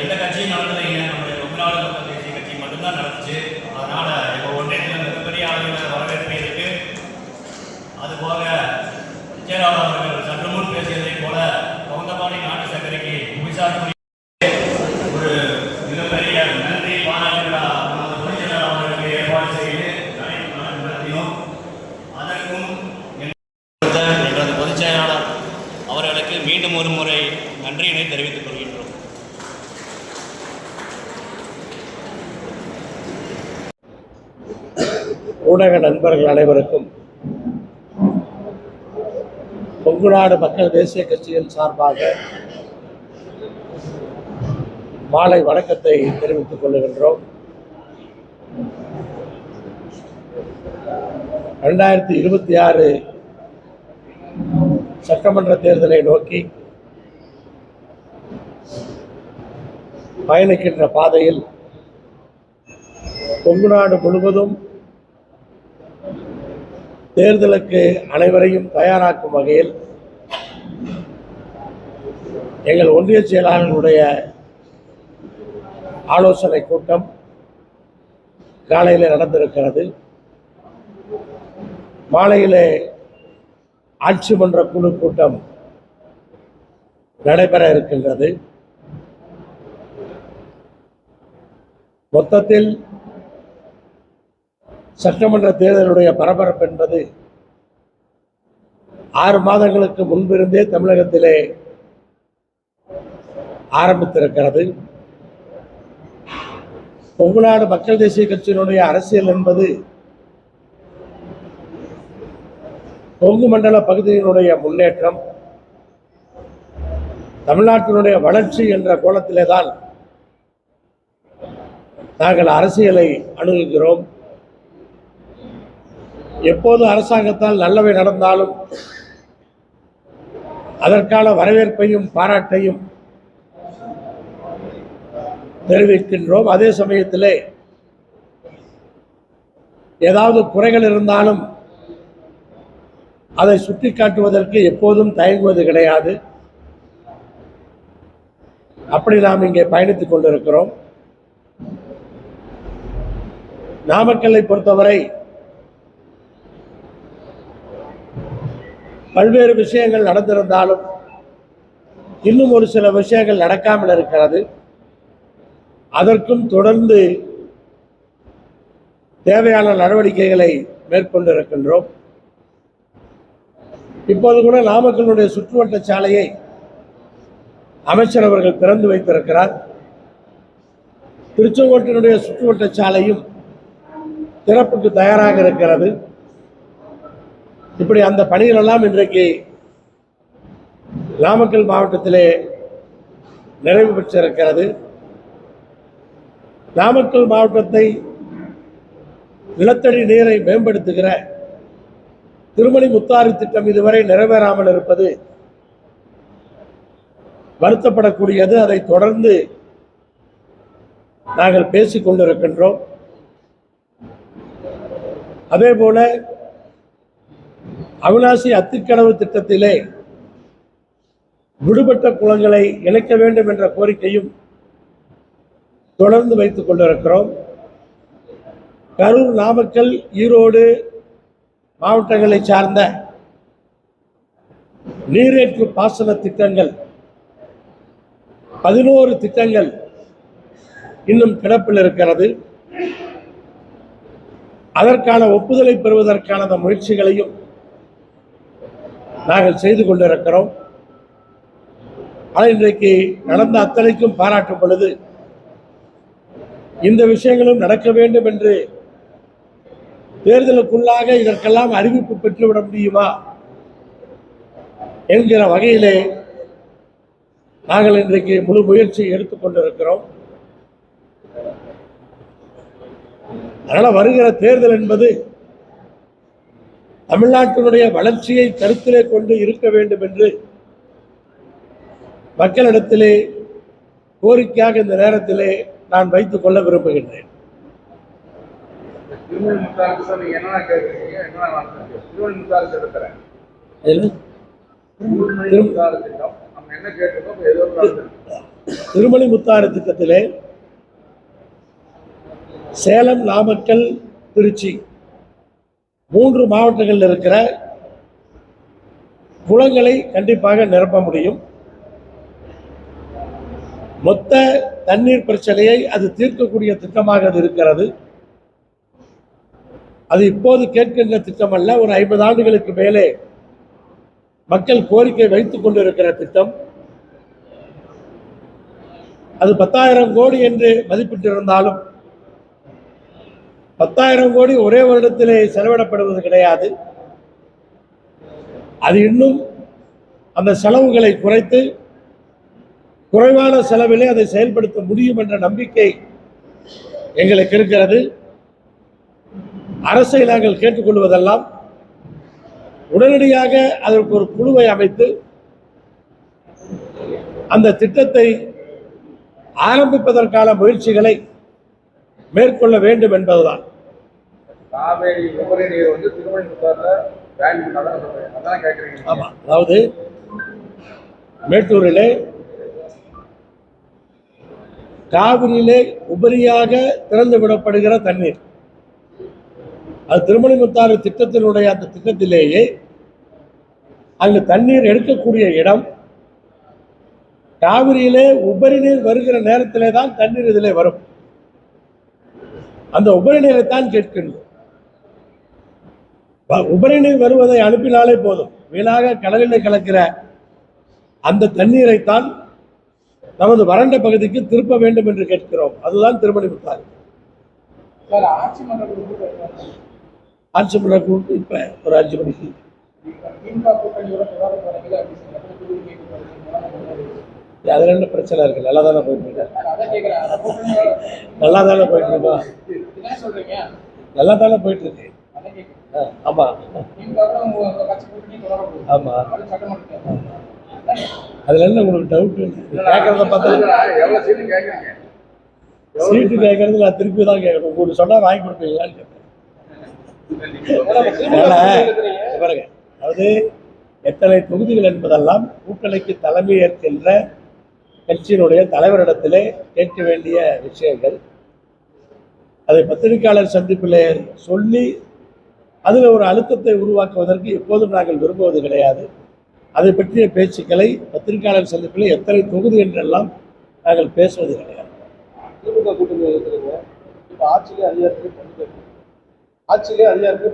எந்த கட்சியும் நடந்தலைங்க. நம்முடைய தமிழ்நாடு மக்கள் தேசிய கட்சி மட்டும்தான் நடந்துச்சு. அதனால இப்போ ஒன்றியத்தில் மிகப்பெரிய அளவில் வரவேற்பு இருக்கு. அதுபோக விஜயராவ் அவர்கள் சற்று முன் பேசியதை போல கவுந்தபாடி நாட்டு சர்க்கரைக்கு புவிசார் ஒரு மிகப்பெரிய நன்றி பாராட்டு விழா நமது பொதுச்செயலாளர் அவர்களுக்கு ஏற்பாடு செய்து நடத்தினோம். அதற்கும் எங்களது பொதுச் செயலாளர் அவர்களுக்கு மீண்டும் ஒரு முறை நன்றியினை தெரிவித்துக் கொள்கின்றோம். ஊடக நண்பர்கள் அனைவருக்கும் கொங்குநாடு மக்கள் தேசிய கட்சியின் சார்பாக மாலை வணக்கத்தை தெரிவித்துக் கொள்ளுகின்றோம். 2026 சட்டமன்ற தேர்தலை நோக்கி பயணிக்கின்ற பாதையில் கொங்குநாடு முழுவதும் தேர்தலுக்கு அனைவரையும் தயாராக்கும் வகையில் எங்கள் ஒன்றிய செயலாளர்களுடைய ஆலோசனை கூட்டம் காலையில் நடந்திருக்கிறது. மாலையிலே ஆட்சி மன்ற குழு கூட்டம் நடைபெற இருக்கின்றது. மொத்தத்தில் சட்டமன்ற தேர்தலுடைய பரபரப்பு என்பது 6 மாதங்களுக்கு முன்பிருந்தே தமிழகத்திலே ஆரம்பித்திருக்கிறது. கொங்குநாடு மக்கள் தேசிய கட்சியினுடைய அரசியல் என்பது கொங்கு மண்டல பகுதியினுடைய முன்னேற்றம், தமிழ்நாட்டினுடைய வளர்ச்சி என்ற கோணத்திலே தான் நாங்கள் அரசியலை அணுகுகிறோம். எப்போது அரசாங்கத்தால் நல்லவை நடந்தாலும் அதற்கான வரவேற்பையும் பாராட்டையும் தெரிவிக்கின்றோம். அதே சமயத்திலே ஏதாவது குறைகள் இருந்தாலும் அதை சுட்டிக்காட்டுவதற்கு எப்போதும் தயங்குவது கிடையாது. அப்படி நாம் இங்கே பயணித்துக் கொண்டிருக்கிறோம். நாமக்கல்லை பொறுத்தவரை பல்வேறு விஷயங்கள் நடந்திருந்தாலும் இன்னும் ஒரு சில விஷயங்கள் நடக்காமல் இருக்கிறது. அதற்கும் தொடர்ந்து தேவையான நடவடிக்கைகளை மேற்கொண்டிருக்கின்றோம். இப்போது கூட நாமக்கல்லுடைய சுற்றுவட்ட சாலையை அமைச்சர் அவர்கள் திறந்து வைத்திருக்கிறார். திருச்செங்கோட்டினுடைய சுற்றுவட்ட சாலையும் திறப்புக்கு தயாராக இருக்கிறது. இப்படி அந்த பணிகள் எல்லாம் இன்றைக்கு நாமக்கல் மாவட்டத்திலே நிறைவு பெற்றிருக்கிறது. நாமக்கல் மாவட்டத்தை நிலத்தடி நீரை மேம்படுத்துகிற திருமணி முத்தாறு திட்டம் இதுவரை நிறைவேறாமல் இருப்பது வருத்தப்படக்கூடியது. அதை தொடர்ந்து நாங்கள் பேசிக் கொண்டிருக்கின்றோம். அதே போல அவிநாசி அத்திக்கடவு திட்டத்திலே விடுபட்ட குளங்களை இணைக்க வேண்டும் என்ற கோரிக்கையும் தொடர்ந்து வைத்துக் கொண்டிருக்கிறோம். கரூர், நாமக்கல், ஈரோடு மாவட்டங்களை சார்ந்த நீரேற்று பாசன திட்டங்கள் 11 திட்டங்கள் இன்னும் கிடப்பில் இருக்கிறது. அதற்கான ஒப்புதலை பெறுவதற்கான அந்த முயற்சிகளையும் நாங்கள் செய்து கொண்டிருக்கிறோம். ஆனால் இன்றைக்கு நடந்த அத்தனைக்கும் பாராட்டும் பொழுது இந்த விஷயங்களும் நடக்க வேண்டும் என்று தேர்தலுக்குள்ளாக இதற்கெல்லாம் அறிவிப்பு பெற்றுவிட முடியுமா என்கிற வகையிலே நாங்கள் இன்றைக்கு முழு முயற்சி எடுத்துக்கொண்டிருக்கிறோம். அதனால் வருகிற தேர்தல் என்பது தமிழ்நாட்டினுடைய வளர்ச்சியை கருத்திலே கொண்டு இருக்க வேண்டும் என்று மக்களிடத்திலே கோரிக்கையாக இந்த நேரத்திலே நான் வைத்துக் கொள்ள விரும்புகின்றேன். திருமணி முத்தாறு திட்டத்திலே சேலம், நாமக்கல், திருச்சி 3 மாவட்டங்களில் இருக்கிற குளங்களை கண்டிப்பாக நிரப்ப முடியும். மொத்த தண்ணீர் பிரச்சனையை அது தீர்க்கக்கூடிய திட்டமாக அது இருக்கிறது. அது இப்போது கேட்கின்ற திட்டம் அல்ல, ஒரு 50 ஆண்டுகளுக்கு மேலே மக்கள் கோரிக்கை வைத்துக் கொண்டிருக்கிற திட்டம். அது 10,000 கோடி என்று மதிப்பிட்டிருந்தாலும் 10,000 கோடி ஒரே வருடத்திலே செலவிடப்படுவது கிடையாது. அது இன்னும் அந்த செலவுகளை குறைத்து குறைவான செலவிலே அதை செயல்படுத்த முடியும் என்ற நம்பிக்கை எங்களுக்கு இருக்கிறது. அரசை நாங்கள் கேட்டுக்கொள்வதெல்லாம் உடனடியாக அதற்கு ஒரு குழுவை அமைத்து அந்த திட்டத்தை ஆரம்பிப்பதற்கான முயற்சிகளை மேற்கொள்ள வேண்டும் என்பதுதான். காவேரி உபரி நீர் வந்து திருமணி முத்தாறுல பேன் பண்ணாதான் கேட்குறீங்க. ஆமா, அதாவது மேட்டூரிலே காவிரியிலே உபரியாக திறந்து விடப்படுகிற தண்ணீர், அது திருமணி முத்தாறு திட்டத்தினுடைய அந்த திட்டத்திலேயே அங்கு தண்ணீர் எடுக்கக்கூடிய இடம் காவிரியிலே உபரி நீர் வருகிற நேரத்திலே தான் தண்ணீர் இதிலே வரும். அந்த உபரி நீரைத்தான் கேட்கின்றோம். உபரி நீர் வருவதை அனுப்பினாலே போதும், வீணாக கடலில் கலக்கிற அந்த தண்ணீரைத்தான் நமது வறண்ட பகுதிக்கு திருப்ப வேண்டும் என்று கேட்கிறோம். அதுதான் திருமணி முத்தாறு. ஆட்சி மன்ற கூட்டு இப்ப ஒரு 5 மணிக்கு அதுல என்ன பிரச்சனை இருக்கு? நல்லா தானே போயிட்டு இருக்கோம். நல்லா தானே போயிட்டு இருக்கோம். நல்லா தானே போயிட்டு இருக்கு. ஆமா ஆமா, அதுல என்ன உங்களுக்கு டவுட்? கேட்கறத பார்த்தா சீட்டு கேட்கறது நான் திருப்பி தான் கேட்கணும். உங்களுக்கு சொன்னா வாங்கி கொடுப்பீங்களான்னு கேட்பேன். பாருங்க, அதாவது எத்தனை தொகுதிகள் என்பதெல்லாம் கூட்டணிக்கு தலைமை ஏற்கின்ற கட்சியினுடைய தலைவரிடத்திலே கேட்க வேண்டிய விஷயங்கள். அதை பத்திரிகையாளர் சந்திப்பிலே சொல்லி அதில் ஒரு அழுத்தத்தை உருவாக்குவதற்கு எப்போதும் நாங்கள் விரும்புவது கிடையாது. அதை பற்றிய பேச்சுக்களை பத்திரிகையாளர் சந்திப்பில் எத்தனை தொகுதி என்றெல்லாம் நாங்கள் பேசுவது கிடையாது. திமுக கூட்டணி இருக்கிறீங்க, இப்போ ஆட்சியிலே அதிகாரத்துக்கு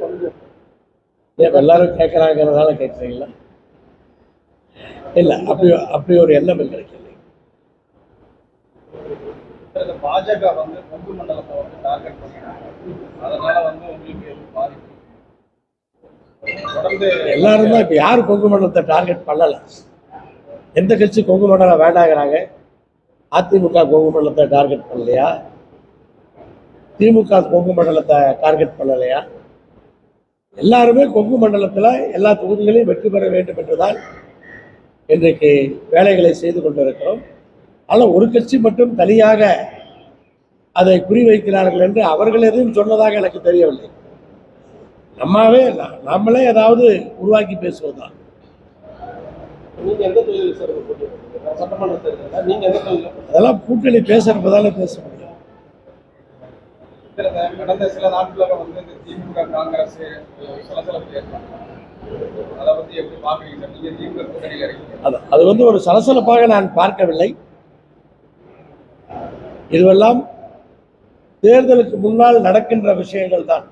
பங்கு எல்லாரும் கேட்கறாங்கிறதால கேட்குறீங்களா? இல்லை, அப்படி ஒரு எண்ணம் எங்களுக்கு இல்லை. பாஜக வந்து கொங்கு மண்டலத்தை வந்து டார்கெட் பண்ணினாங்க, அதனால வந்து உங்களுக்கு பாதிப்பு. எல்லாரும் தான். இப்போ யார் கொங்கு மண்டலத்தை டார்கெட் பண்ணலை? எந்த கட்சி கொங்கு மண்டலம் வேண்டாங்கிறாங்க? அதிமுக கொங்கு மண்டலத்தை டார்கெட் பண்ணலையா? திமுக கொங்கு மண்டலத்தை டார்கெட் பண்ணலையா? எல்லாருமே கொங்கு மண்டலத்தில் எல்லா தொகுதிகளையும் வெற்றி பெற வேண்டும் என்றுதான் இன்றைக்கு வேலைகளை செய்து கொண்டிருக்கிறோம். ஆனால் ஒரு கட்சி மட்டும் தனியாக அதை குறிவைக்கிறார்கள் என்று அவர்கள் எதுவும் சொன்னதாக எனக்கு தெரியவில்லை. நம்மளே ஏதாவது உருவாக்கி பேசுவதுதான். நீங்க எந்த தொகுதியில் சார் சட்டமன்ற தேர்தல் நீங்க எந்த தொகுதியில்? அதெல்லாம் கூட்டணி பேசுறப்பதானே பேச முடியும். கடந்த சில நாட்களாக வந்து இந்த திமுக காங்கிரஸ் சலசலப்பு ஏற்பட்டாங்க, அதை பத்தி எப்படி பாக்குறீங்க சார்? நீங்க திமுக கூட்டணியில் இருக்கீங்க. அது வந்து ஒரு சலசலப்பாக நான் பார்க்கவில்லை. இதுவெல்லாம் தேர்தலுக்கு முன்னால் நடக்கின்ற விஷயங்கள் தான்.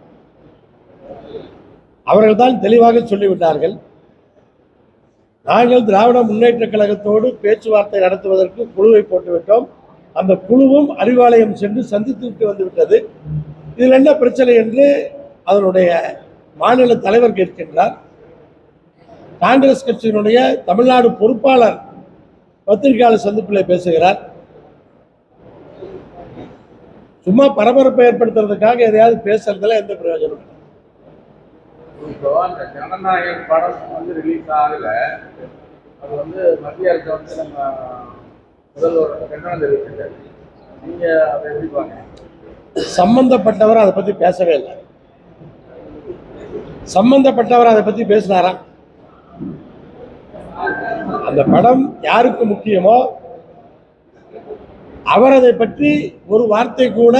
அவர்கள் தான் தெளிவாக சொல்லிவிட்டார்கள். நாங்கள் திராவிட முன்னேற்ற கழகத்தோடு பேச்சுவார்த்தை நடத்துவதற்கு குழுவை போட்டுவிட்டோம். அந்த குழுவும் அறிவாலயம் சென்று சந்தித்து விட்டு வந்துவிட்டது. இதில் என்ன பிரச்சனை என்று அதனுடைய மாநில தலைவர் கேட்கின்றார். காங்கிரஸ் கட்சியினுடைய தமிழ்நாடு பொறுப்பாளர் பத்திரிகையாளர் சந்திப்பில் பேசுகிறார். சும்மா பரபரப்பை ஏற்படுத்துறதுக்காக எதையாவது பேசுறதுல எந்த பிரயோஜனம் இல்லை. இப்போ அந்த ஜனநாயகன் படம் வந்து ரிலீஸ் ஆகல, அது வந்து மத்திய அரசு வந்து நம்ம முதல்வர் கண்டனம் தெரிவிச்சிருக்காரு. நீங்க அதை எப்படி பாருங்க? சம்பந்தப்பட்டவர் அதை பத்தி பேசவே இல்லை. சம்பந்தப்பட்டவர் அதை பத்தி பேசினாரா? அந்த படம் யாருக்கு முக்கியமோ அவர் அதை பற்றி ஒரு வார்த்தை கூட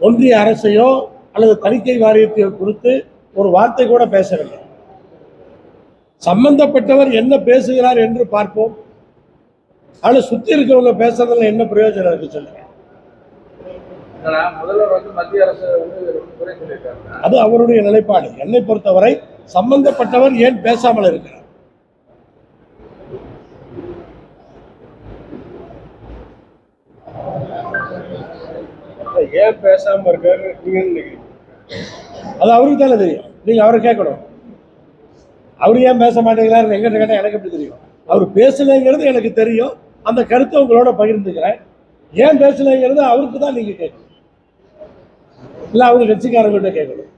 ஒன்றிய அரசையோ அல்லது தணிக்கை வாரியத்தையோ குறித்து ஒரு வார்த்தை கூட பேசவில்லை. சம்பந்தப்பட்டவர் என்ன பேசுகிறார் என்று பார்ப்போம். அதில் சுற்றி இருக்கிறவங்க பேசுறதுல என்ன பிரயோஜனம் இருக்கு சொல்லுங்க. முதல்வர் வந்து மத்திய அரசு வந்து குறை சொல்லியிருக்காங்க. அது அவருடைய நிலைப்பாடு. என்னை பொறுத்தவரை சம்பந்தப்பட்டவர் ஏன் பேசாமல் இருக்கிறார்? ஏன் பேசாம இருக்காரு நீங்க நினைக்கிறீங்க? அது அவருக்கு தானே தெரியும். நீங்க அவரை கேட்கணும். அவர் ஏன் பேச மாட்டேங்கிறாரு எங்கிட்ட கேட்டால் எனக்கு எப்படி தெரியும்? அவர் பேசலைங்கிறது எனக்கு தெரியும். அந்த கருத்தை உங்களோட பகிர்ந்துக்கிறேன். ஏன் பேசலைங்கிறது அவருக்கு தான் நீங்க கேட்கணும், இல்லை அவங்க கட்சிக்காரங்கிட்ட கேட்கணும்.